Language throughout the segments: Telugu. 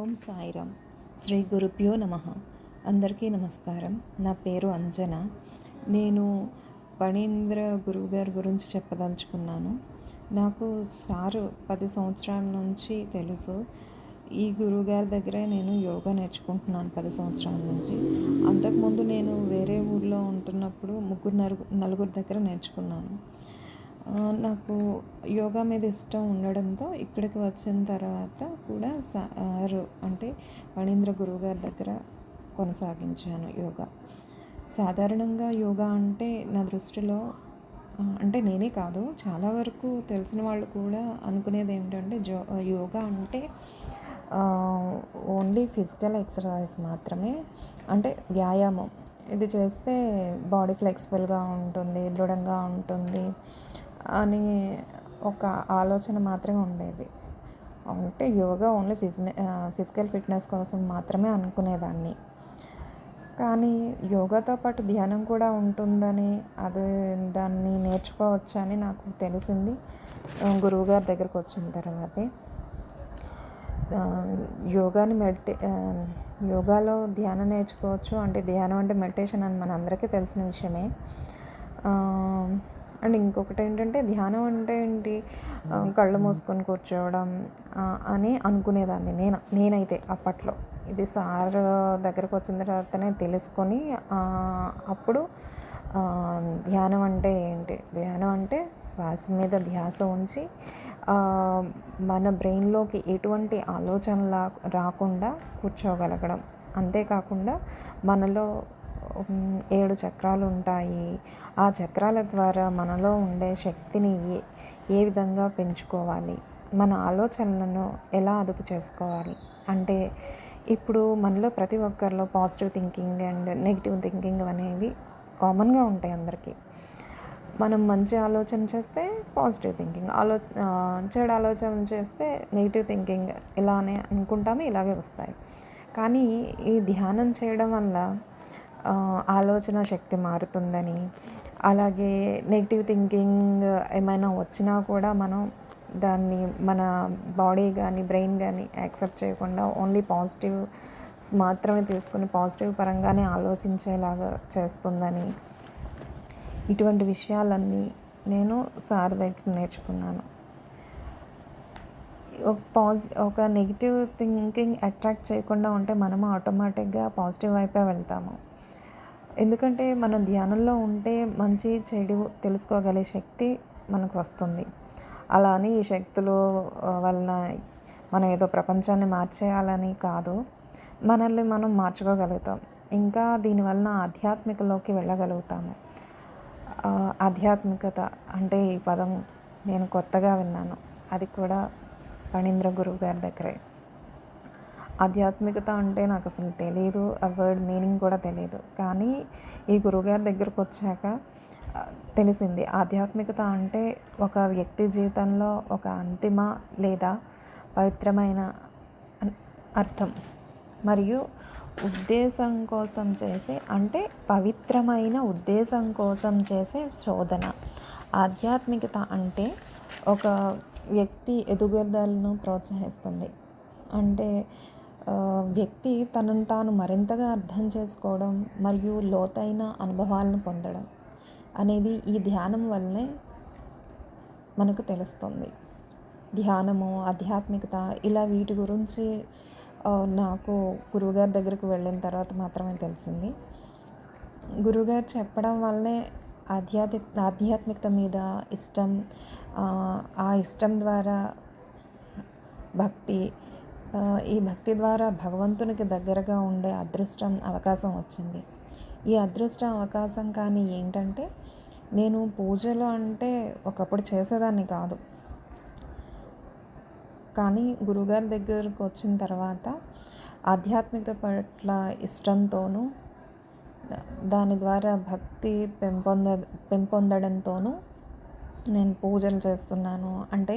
ఓం సాయిరామ్. శ్రీ గురుభ్యో నమః. అందరికీ నమస్కారం. నా పేరు అంజన. నేను ఫణీంద్ర గురువుగారి గురించి చెప్పదలుచుకున్నాను. నాకు సారు 10 సంవత్సరాల నుంచి తెలుసు. ఈ గురువుగారి దగ్గరే నేను యోగా నేర్చుకుంటున్నాను 10 సంవత్సరాల నుంచి. అంతకుముందు నేను వేరే ఊర్లో ఉంటున్నప్పుడు నలుగురు దగ్గర నేర్చుకున్నాను. నాకు యోగా మీద ఇష్టం ఉండడంతో ఇక్కడికి వచ్చిన తర్వాత కూడా సారు అంటే ఫణీంద్ర గురువుగారి దగ్గర కొనసాగించాను యోగా. సాధారణంగా యోగా అంటే నా దృష్టిలో అంటే నేనే కాదు, చాలా వరకు తెలిసిన వాళ్ళు కూడా అనుకునేది ఏమిటంటే యోగా అంటే ఓన్లీ ఫిజికల్ ఎక్సర్సైజ్ మాత్రమే, అంటే వ్యాయామం. ఇది చేస్తే బాడీ ఫ్లెక్సిబుల్గా ఉంటుంది, దృఢంగా ఉంటుంది అని ఒక ఆలోచన మాత్రమే ఉండేది. అంటే యోగా ఓన్లీ ఫిజికల్ ఫిట్నెస్ కోసం మాత్రమే అనుకునేదాన్ని. కానీ యోగాతో పాటు ధ్యానం కూడా ఉంటుందని, దాన్ని నేర్చుకోవచ్చని నాకు తెలిసింది గురువుగారి దగ్గరకు వచ్చిన తర్వాతే. యోగాలో ధ్యానం నేర్చుకోవచ్చు. అంటే ధ్యానం అంటే మెడిటేషన్ అని మనందరికీ తెలిసిన విషయమే. అండ్ ఇంకొకటి ఏంటంటే ధ్యానం అంటే ఏంటి, కళ్ళు మూసుకొని కూర్చోవడం అని అనుకునేదాన్ని నేనైతే అప్పట్లో. ఇది సార్ దగ్గరకు వచ్చిన తర్వాతనే తెలుసుకొని అప్పుడు ధ్యానం అంటే ఏంటి, ధ్యానం అంటే శ్వాస మీద ధ్యాస ఉంచి మన బ్రెయిన్లోకి ఎటువంటి ఆలోచన రాకుండా కూర్చోగలగడం. అంతేకాకుండా మనలో 7 చక్రాలు ఉంటాయి. ఆ చక్రాల ద్వారా మనలో ఉండే శక్తిని ఏ విధంగా పెంచుకోవాలి, మన ఆలోచనలను ఎలా అదుపు చేసుకోవాలి. అంటే ఇప్పుడు మనలో ప్రతి ఒక్కరిలో positive thinking and negative thinking అనేవి కామన్గా ఉంటాయి అందరికీ. మనం మంచి ఆలోచన చేస్తే పాజిటివ్ థింకింగ్, చెడు ఆలోచన చేస్తే నెగిటివ్ థింకింగ్, ఇలానే అనుకుంటాము, ఇలాగే వస్తాయి. కానీ ఈ ధ్యానం చేయడం వల్ల ఆలోచన శక్తి మారుతుందని, అలాగే నెగిటివ్ థింకింగ్ ఏమైనా వచ్చినా కూడా మనం దాన్ని మన బాడీ కానీ బ్రెయిన్ కానీ యాక్సెప్ట్ చేయకుండా ఓన్లీ పాజిటివ్ మాత్రమే తీసుకుని పాజిటివ్ పరంగానే ఆలోచించేలాగా చేస్తుందని, ఇటువంటి విషయాలన్నీ నేను సార్ దగ్గర నేర్చుకున్నాను. ఒక నెగిటివ్ థింకింగ్ అట్రాక్ట్ చేయకుండా ఉంటే మనము ఆటోమేటిక్గా పాజిటివ్ వైపే వెళ్తాము. ఎందుకంటే మనం ధ్యానంలో ఉంటే మంచి చెడు తెలుసుకోగలిగే శక్తి మనకు వస్తుంది. అలా అని ఈ శక్తుల వలన మనం ఏదో ప్రపంచాన్ని మార్చేయాలని కాదు, మనల్ని మనం మార్చుకోగలుగుతాం. ఇంకా దీనివలన ఆధ్యాత్మికలోకి వెళ్ళగలుగుతాము. ఆధ్యాత్మికత అంటే ఈ పదం నేను కొత్తగా విన్నాను, అది కూడా ఫణీంద్ర గురువు గారి దగ్గరే. ఆధ్యాత్మికత అంటే నాకు అసలు తెలియదు, ఆ వర్డ్ మీనింగ్ కూడా తెలియదు. కానీ ఈ గురువుగారి దగ్గరకు వచ్చాక తెలిసింది. ఆధ్యాత్మికత అంటే ఒక వ్యక్తి జీవితంలో ఒక అంతిమ లేదా పవిత్రమైన అర్థం మరియు ఉద్దేశం కోసం చేసే, అంటే పవిత్రమైన ఉద్దేశం కోసం చేసే శోధన. ఆధ్యాత్మికత అంటే ఒక వ్యక్తి ఎదుగుదలను ప్రోత్సహిస్తుంది. అంటే వ్యక్తి తనను తాను మరింతగా అర్థం చేసుకోవడం మరియు లోతైన అనుభవాలను పొందడం అనేది ఈ ధ్యానం వల్లనే మనకు తెలుస్తుంది. ధ్యానము, ఆధ్యాత్మికత ఇలా వీటి గురించి నాకు గురువుగారి దగ్గరకు వెళ్ళిన తర్వాత మాత్రమే తెలిసింది. గురువుగారు చెప్పడం వల్లనే ఆధ్యాత్మికత మీద ఇష్టం, ఆ ఇష్టం ద్వారా భక్తి, ఈ భక్తి ద్వారా భగవంతునికి దగ్గరగా ఉండే అవకాశం వచ్చింది. ఈ అవకాశం కానీ ఏంటంటే, నేను పూజలు అంటే ఒకప్పుడు చేసేదాన్ని కాదు. కానీ గురువుగారి దగ్గరకు వచ్చిన తర్వాత ఆధ్యాత్మికత పట్ల ఇష్టంతోనూ, దాని ద్వారా భక్తి పెంపొందడంతోనూ నేను పూజలు చేస్తున్నాను. అంటే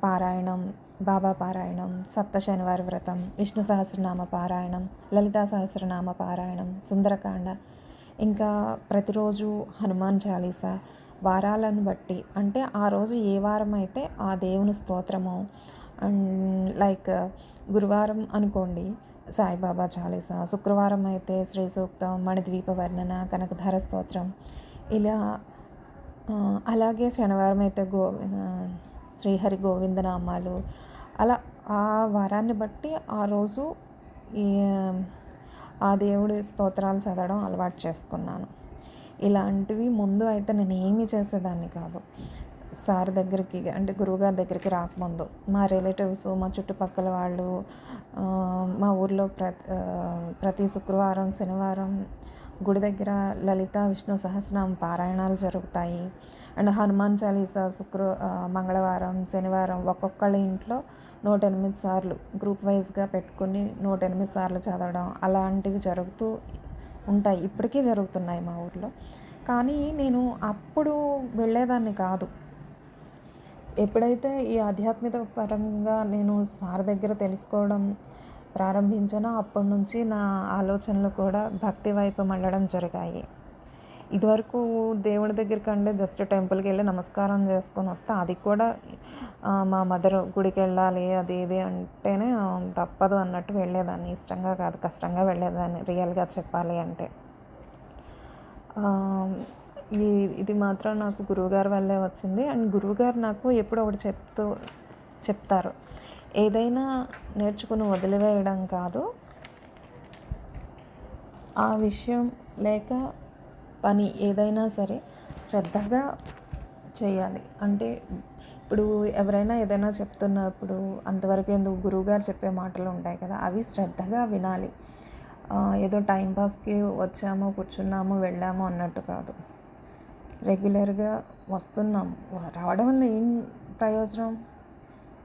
పారాయణం, బాబా పారాయణం, సప్త శనివార వ్రతం, విష్ణు సహస్రనామ పారాయణం, లలితా సహస్రనామ పారాయణం, సుందరకాండ, ఇంకా ప్రతిరోజు హనుమాన్ చాలీసా, వారాలను బట్టి, అంటే ఆ రోజు ఏ వారం అయితే ఆ దేవుని స్తోత్రము, అండ్ లైక్ గురువారం అనుకోండి సాయిబాబా చాలీసా, శుక్రవారం అయితే శ్రీ సూక్తం, మణిద్వీప వర్ణన, కనకధార స్తోత్రం ఇలా. అలాగే శనివారం అయితే శ్రీహరి గోవింద నామాలు అలా ఆ వారాన్ని బట్టి ఆ రోజు ఈ ఆ దేవుడి స్తోత్రాలు చదవడం అలవాటు చేసుకున్నాను. ఇలాంటివి ముందు అయితే నేను ఏమీ చేసేదాన్ని కాదు. సార్ దగ్గరికి అంటే గురువుగారి దగ్గరికి రాకముందు మా రిలేటివ్స్, మా చుట్టుపక్కల వాళ్ళు మా ఊర్లో ప్రతి శుక్రవారం, శనివారం గుడి దగ్గర లలిత విష్ణు సహస్రనామ పారాయణాలు జరుగుతాయి. అండ్ హనుమాన్ చాలీసా మంగళవారం, శనివారం ఒక్కొక్కళ్ళ ఇంట్లో 108 సార్లు గ్రూప్ వైజ్గా పెట్టుకుని 108 సార్లు చదవడం అలాంటివి జరుగుతూ ఉంటాయి. ఇప్పటికీ జరుగుతున్నాయి మా ఊర్లో. కానీ నేను అప్పుడు వెళ్ళేదాన్ని కాదు. ఎప్పుడైతే ఈ ఆధ్యాత్మిక పరంగా నేను సార్ దగ్గర తెలుసుకోవడం ప్రారంభించానో అప్పటి నుంచి నా ఆలోచనలు కూడా భక్తి వైపు మళ్ళడం జరిగాయి. ఇదివరకు దేవుడి దగ్గరికి అంటే జస్ట్ టెంపుల్కి వెళ్ళి నమస్కారం చేసుకొని వస్తే అది కూడా మా మదర్ గుడికి వెళ్ళాలి అది ఇది అంటేనే తప్పదు అన్నట్టు వెళ్ళేదాన్ని. ఇష్టంగా కాదు, కష్టంగా వెళ్ళేదాన్ని రియల్గా చెప్పాలి అంటే. ఇది మాత్రం నాకు గురువుగారి వల్లే వచ్చింది. అండ్ గురువుగారు నాకు ఎప్పుడో ఒకటి చెప్తారు, ఏదైనా నేర్చుకుని వదిలివేయడం కాదు, ఆ విషయం లేక పని ఏదైనా సరే శ్రద్ధగా చేయాలి. అంటే ఇప్పుడు ఎవరైనా ఏదైనా చెప్తున్నప్పుడు అంతవరకు ఎందుకు గురువుగారు చెప్పే మాటలు ఉంటాయి కదా, అవి శ్రద్ధగా వినాలి. ఏదో టైంపాస్కి వచ్చాము, కూర్చున్నాము, వెళ్ళాము అన్నట్టు కాదు. రెగ్యులర్గా వస్తున్నాం, రావడం వల్ల ఏం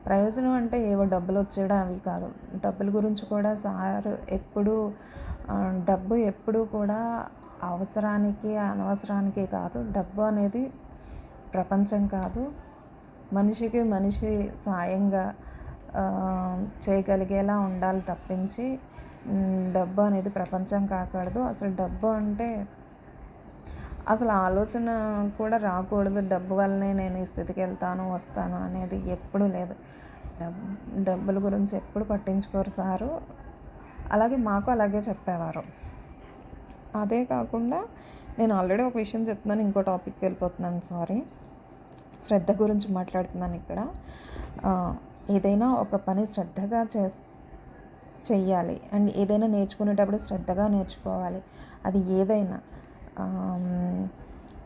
ప్రయోజనం అంటే ఏవో డబ్బులు వచ్చేయడం అవి కాదు. డబ్బుల గురించి కూడా సార్ డబ్బు ఎప్పుడూ కూడా అవసరానికి అనవసరానికి కాదు. డబ్బు అనేది ప్రపంచం కాదు, మనిషికి మనిషి సాయంగా చేయగలిగేలా ఉండాలి తప్పించి డబ్బు అనేది ప్రపంచం కాకూడదు. అసలు డబ్బు అంటే అసలు ఆలోచన కూడా రాకూడదు. డబ్బు వల్లనే నేను ఈ స్థితికి వెళ్తాను వస్తాను అనేది ఎప్పుడూ లేదు. డబ్బుల గురించి ఎప్పుడు పట్టించుకోరు సారు. అలాగే మాకు అలాగే చెప్పేవారు. అదే కాకుండా నేను ఆల్రెడీ ఒక విషయం చెప్తున్నాను, ఇంకో టాపిక్కి వెళ్ళిపోతున్నాను, సారీ. శ్రద్ధ గురించి మాట్లాడుతున్నాను ఇక్కడ. ఏదైనా ఒక పని శ్రద్ధగా చెయ్యాలి. అండ్ ఏదైనా నేర్చుకునేటప్పుడు శ్రద్ధగా నేర్చుకోవాలి. అది ఏదైనా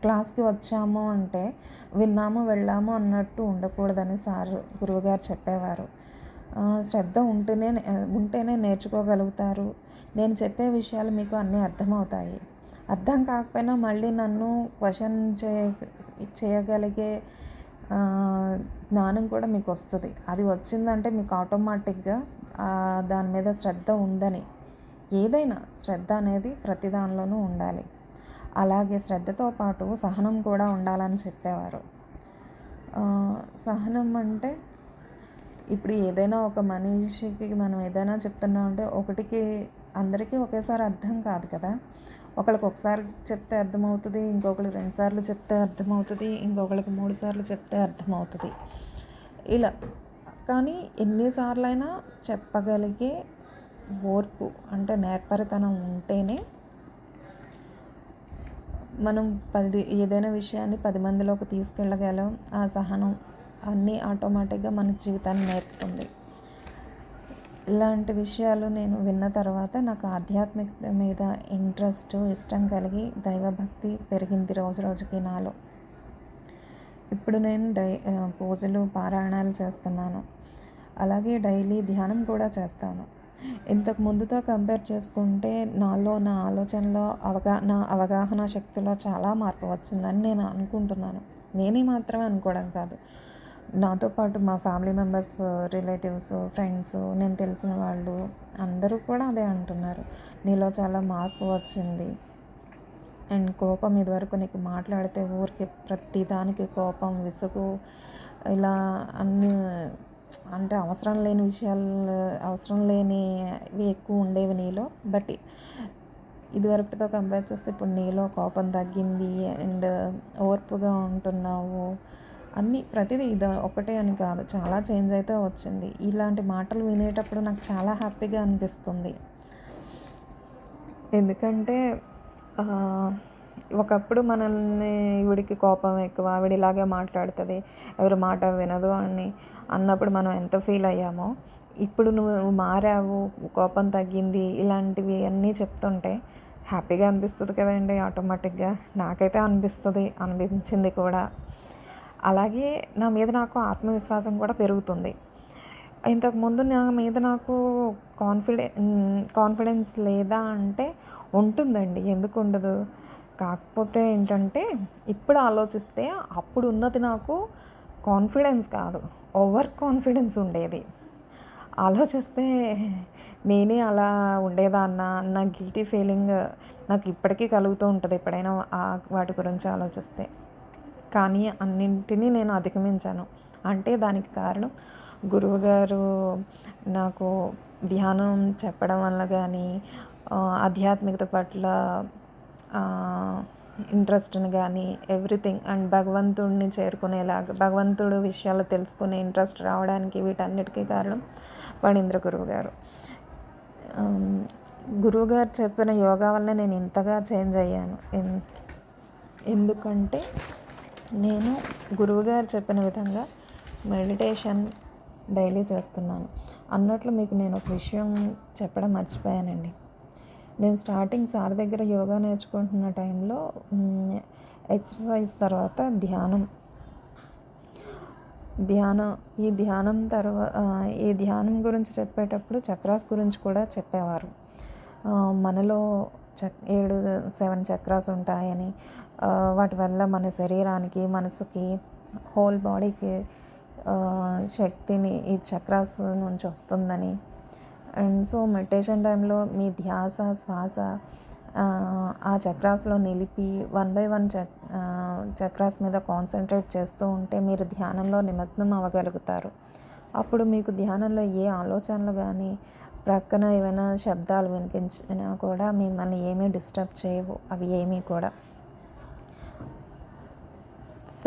క్లాస్కి వచ్చాము అంటే విన్నాము వెళ్ళాము అన్నట్టు ఉండకూడదని గురువుగారు చెప్పేవారు. శ్రద్ధ ఉంటేనే నేర్చుకోగలుగుతారు. నేను చెప్పే విషయాలు మీకు అన్నీ అర్థమవుతాయి. అర్థం కాకపోయినా మళ్ళీ నన్ను క్వశ్చన్ చేయగలిగే జ్ఞానం కూడా మీకు వస్తుంది. అది వచ్చిందంటే మీకు ఆటోమేటిక్గా దాని మీద శ్రద్ధ ఉందని. ఏదైనా శ్రద్ధ అనేది ప్రతి దానిలోనూ ఉండాలి. అలాగే శ్రద్ధతో పాటు సహనం కూడా ఉండాలని చెప్పేవారు. సహనం అంటే ఇప్పుడు ఏదైనా ఒక మనిషికి మనం ఏదైనా చెప్తున్నామంటే అందరికీ ఒకేసారి అర్థం కాదు కదా. ఒకరికి ఒకసారి చెప్తే అర్థమవుతుంది, ఇంకొకరికి 2 సార్లు చెప్తే అర్థమవుతుంది, ఇంకొకరికి 3 సార్లు చెప్తే అర్థమవుతుంది. ఇలా కానీ ఎన్నిసార్లైనా చెప్పగలిగే ఓర్పు అంటే నేర్పరితనం ఉంటేనే మనం ఏదైనా విషయాన్ని 10 మందిలోకి తీసుకెళ్ళగలం. ఆ సహనం అన్నీ ఆటోమేటిక్గా మన జీవితాన్ని నేర్పుతుంది. ఇలాంటి విషయాలు నేను విన్న తర్వాత నాకు ఆధ్యాత్మికత మీద ఇంట్రెస్ట్, ఇష్టం కలిగి దైవభక్తి పెరిగింది రోజు రోజుకి నాలో. ఇప్పుడు నేను పూజలు, పారాయణాలు చేస్తున్నాను. అలాగే డైలీ ధ్యానం కూడా చేస్తాను. ఇంతకు ముందుతో కంపేర్ చేసుకుంటే నాలో, నా ఆలోచనలో, నా అవగాహన శక్తిలో చాలా మార్పు వచ్చిందని నేను అనుకుంటున్నాను. నేనే మాత్రమే అనుకోవడం కాదు, నాతో పాటు మా ఫ్యామిలీ మెంబర్స్, రిలేటివ్స్, ఫ్రెండ్స్, నేను తెలిసిన వాళ్ళు అందరూ కూడా అదే అంటున్నారు. నీలో చాలా మార్పు వచ్చింది. అండ్ కోపం ఇదివరకు నీకు మాట్లాడితే ఊరికి ప్రతి దానికి కోపం, విసుగు ఇలా అన్నీ అంటే అవసరం లేని విషయాలు, అవసరం లేనివి ఎక్కువ ఉండేవి నీలో. బట్ ఇదివరకుతో కంపేర్ చేస్తే ఇప్పుడు నీలో కోపం తగ్గింది అండ్ ఓర్పుగా ఉంటున్నావు అన్నీ ప్రతిదీ ఇది ఒకటే అని కాదు, చాలా చేంజ్ అయితే వచ్చింది. ఇలాంటి మాటలు వినేటప్పుడు నాకు చాలా హ్యాపీగా అనిపిస్తుంది. ఎందుకంటే ఒకప్పుడు మనల్ని ఈవిడికి కోపం ఎక్కువ, ఆవిడ ఇలాగే మాట్లాడుతుంది, ఎవరి మాట వినదు అని అన్నప్పుడు మనం ఎంత ఫీల్ అయ్యామో, ఇప్పుడు నువ్వు మారావు, కోపం తగ్గింది, ఇలాంటివి అన్నీ చెప్తుంటే హ్యాపీగా అనిపిస్తుంది కదండి ఆటోమేటిక్గా. నాకైతే అనిపించింది కూడా. అలాగే నా మీద నాకు ఆత్మవిశ్వాసం కూడా పెరుగుతుంది. ఇంతకుముందు నా మీద నాకు కాన్ఫిడెన్స్ లేదా అంటే ఉంటుందండి, ఎందుకు ఉండదు. కాకపోతే ఏంటంటే ఇప్పుడు ఆలోచిస్తే అప్పుడు ఉన్నది నాకు కాన్ఫిడెన్స్ కాదు, ఓవర్ కాన్ఫిడెన్స్ ఉండేది. ఆలోచిస్తే నేనే అలా ఉండేదాన్నా అన్న గిల్టీ ఫీలింగ్ నాకు ఇప్పటికీ కలుగుతూ ఉంటుంది ఎప్పుడైనా వాటి గురించి ఆలోచిస్తే. కానీ అన్నింటినీ నేను అధిగమించాను. అంటే దానికి కారణం గురువుగారు నాకు ధ్యానం చెప్పడం వల్ల కానీ, ఆధ్యాత్మికత పట్ల ఇంట్రెస్ట్ని కానీ, ఎవ్రీథింగ్ అండ్ భగవంతుడిని చేరుకునేలాగా, భగవంతుడు విషయాలు తెలుసుకునే ఇంట్రెస్ట్ రావడానికి వీటన్నిటికీ కారణం ఫణీంద్ర గురువుగారు. గురువుగారు చెప్పిన యోగా వల్ల నేను ఇంతగా చేంజ్ అయ్యాను. ఎందుకంటే నేను గురువుగారు చెప్పిన విధంగా మెడిటేషన్ డైలీ చేస్తున్నాను. అన్నట్లు మీకు నేను ఒక విషయం చెప్పడం మర్చిపోయానండి. నేను స్టార్టింగ్ సార్ దగ్గర యోగా నేర్చుకుంటున్న టైంలో ఎక్సర్సైజ్ తర్వాత ఈ ధ్యానం గురించి చెప్పేటప్పుడు చక్రాస్ గురించి కూడా చెప్పేవారు. మనలో 7 చక్రాస్ ఉంటాయని, వాటి వల్ల మన శరీరానికి, మనసుకి, హోల్ బాడీకి శక్తిని ఈ చక్రాస్ నుంచి వస్తుందని. అండ్ సో మెడిటేషన్ టైంలో మీ ధ్యాస, శ్వాస ఆ చక్రాస్లో నిలిపి 1 by 1 చక్రాస్ మీద కాన్సన్ట్రేట్ చేస్తూ ఉంటే మీరు ధ్యానంలో నిమగ్నం అవ్వగలుగుతారు. అప్పుడు మీకు ధ్యానంలో ఏ ఆలోచనలు కానీ, ప్రక్కన ఏమైనా శబ్దాలు వినిపించినా కూడా మిమ్మల్ని ఏమీ డిస్టర్బ్ చేయవు, అవి ఏమీ కూడా.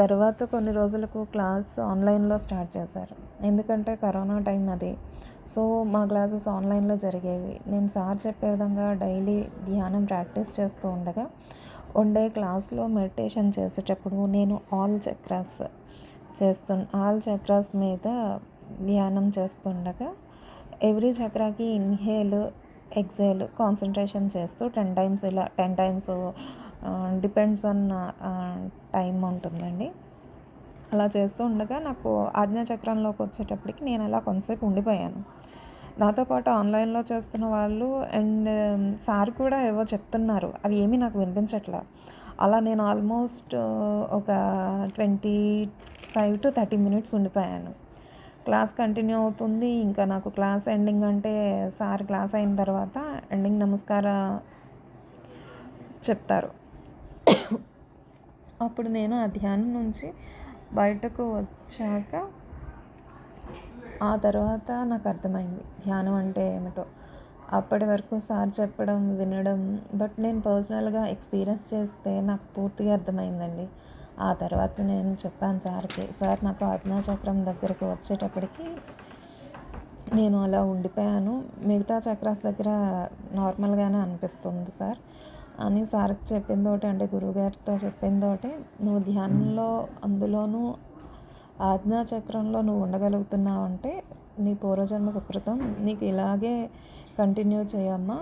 తర్వాత కొన్ని రోజులకు క్లాస్ ఆన్లైన్లో స్టార్ట్ చేశారు. ఎందుకంటే కరోనా టైం అది. సో మా క్లాసెస్ ఆన్లైన్లో జరిగేవి. నేను సార్ చెప్పే విధంగా డైలీ ధ్యానం ప్రాక్టీస్ చేస్తూ ఉండగా, ఉండే క్లాస్లో మెడిటేషన్ చేసేటప్పుడు నేను ఆల్ చక్రాస్ మీద ధ్యానం చేస్తుండగా, ఎవ్రీ చక్రాకి ఇన్హేల్, ఎక్సేల్ కాన్సన్ట్రేషన్ చేస్తూ 10 టైమ్స్ డిపెండ్స్ ఆన్ టైం ఉంటుందండి. అలా చేస్తూ ఉండగా నాకు ఆజ్ఞాచక్రంలోకి వచ్చేటప్పటికి నేను అలా కొంతసేపు ఉండిపోయాను. నాతో పాటు ఆన్లైన్లో చేస్తున్న వాళ్ళు అండ్ సార్ కూడా ఏవో చెప్తున్నారు, అవి ఏమీ నాకు వినిపించట్లా. అలా నేను ఆల్మోస్ట్ ఒక 25 to 30 minutes ఉండిపోయాను. క్లాస్ కంటిన్యూ అవుతుంది. ఇంకా నాకు క్లాస్ ఎండింగ్ అంటే సార్ క్లాస్ అయిన తర్వాత ఎండింగ్ నమస్కారం చెప్తారు. అప్పుడు నేను ఆ ధ్యానం నుంచి బయటకు వచ్చాక ఆ తర్వాత నాకు అర్థమైంది ధ్యానం అంటే ఏమిటో. అప్పటి వరకు సార్ చెప్పడం, వినడం, బట్ నేను పర్సనల్గా ఎక్స్పీరియన్స్ చేస్తే నాకు పూర్తిగా అర్థమైందండి. ఆ తర్వాత నేను చెప్పాను సార్కి, సార్ నాకు ఆజ్ఞాచక్రం దగ్గరకు వచ్చేటప్పటికి నేను అలా ఉండిపోయాను, మిగతా చక్రాస్ దగ్గర నార్మల్గానే అనిపిస్తుంది సార్ అని సార్కి చెప్పిందోటి, అంటే గురువుగారితో చెప్పిందోటి, నువ్వు ధ్యానంలో అందులోనూ ఆజ్ఞాచక్రంలో నువ్వు ఉండగలుగుతున్నావంటే నీ పూర్వజన్మ సుకృతం, నీకు ఇలాగే కంటిన్యూ చేయమ్మా,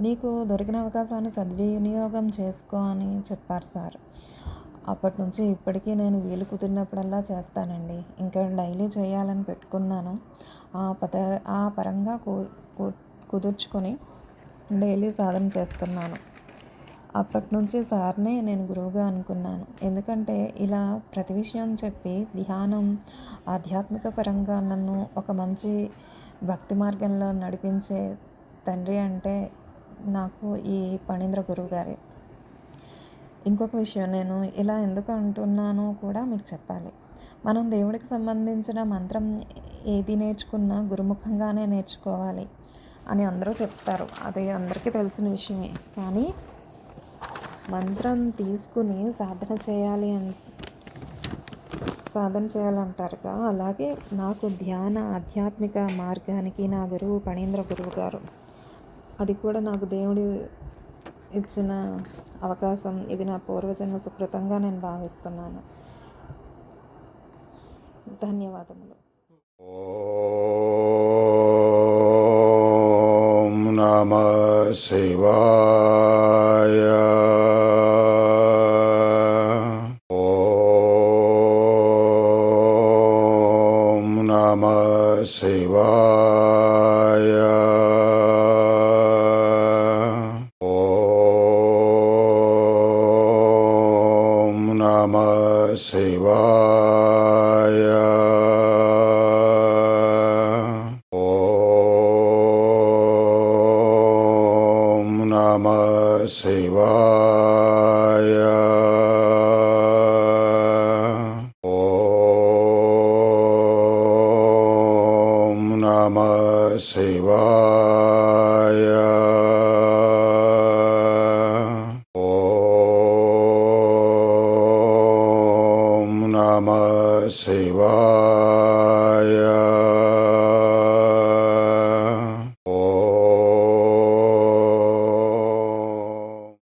నీకు దొరికిన అవకాశాన్ని సద్వినియోగం చేసుకో అని చెప్పారు సార్. అప్పటి నుంచి ఇప్పటికీ నేను వీలు కుదిరినప్పుడల్లా చేస్తానండి. ఇంకా డైలీ చేయాలని పెట్టుకున్నాను. ఆ పరంగా కుదుర్చుకొని డైలీ సాధన చేస్తున్నాను. అప్పటి నుంచి సార్నే నేను గురువుగా అనుకున్నాను. ఎందుకంటే ఇలా ప్రతి విషయం చెప్పి ధ్యానం, ఆధ్యాత్మిక పరంగా నన్ను ఒక మంచి భక్తి మార్గంలో నడిపించే తండ్రి అంటే నాకు ఈ ఫణీంద్ర గురువు గారే. ఇంకొక విషయం, నేను ఇలా ఎందుకు అంటున్నానో కూడా మీకు చెప్పాలి. మనం దేవుడికి సంబంధించిన మంత్రం ఏది నేర్చుకున్నా గురుముఖంగానే నేర్చుకోవాలి అని అందరూ చెప్తారు, అది అందరికీ తెలిసిన విషయమే. కానీ మంత్రం తీసుకుని సాధన చేయాలి సాధన చేయాలంటారుగా, అలాగే నాకు ధ్యాన ఆధ్యాత్మిక మార్గానికి నా గురువు ఫణీంద్ర గురువు గారు. అది కూడా నాకు దేవుడు ఇచ్చిన అవకాశం. ఇది నా పూర్వజన్మ సుకృతంగా నేను భావిస్తున్నాను. ధన్యవాదములు. ఓం నమః శివాయ. ఓం నమః శివాయ. ఓం నమః శివాయ. ఓం నమః శివాయ. ఓం నమః శివాయ. ఓం నమః శివాయ.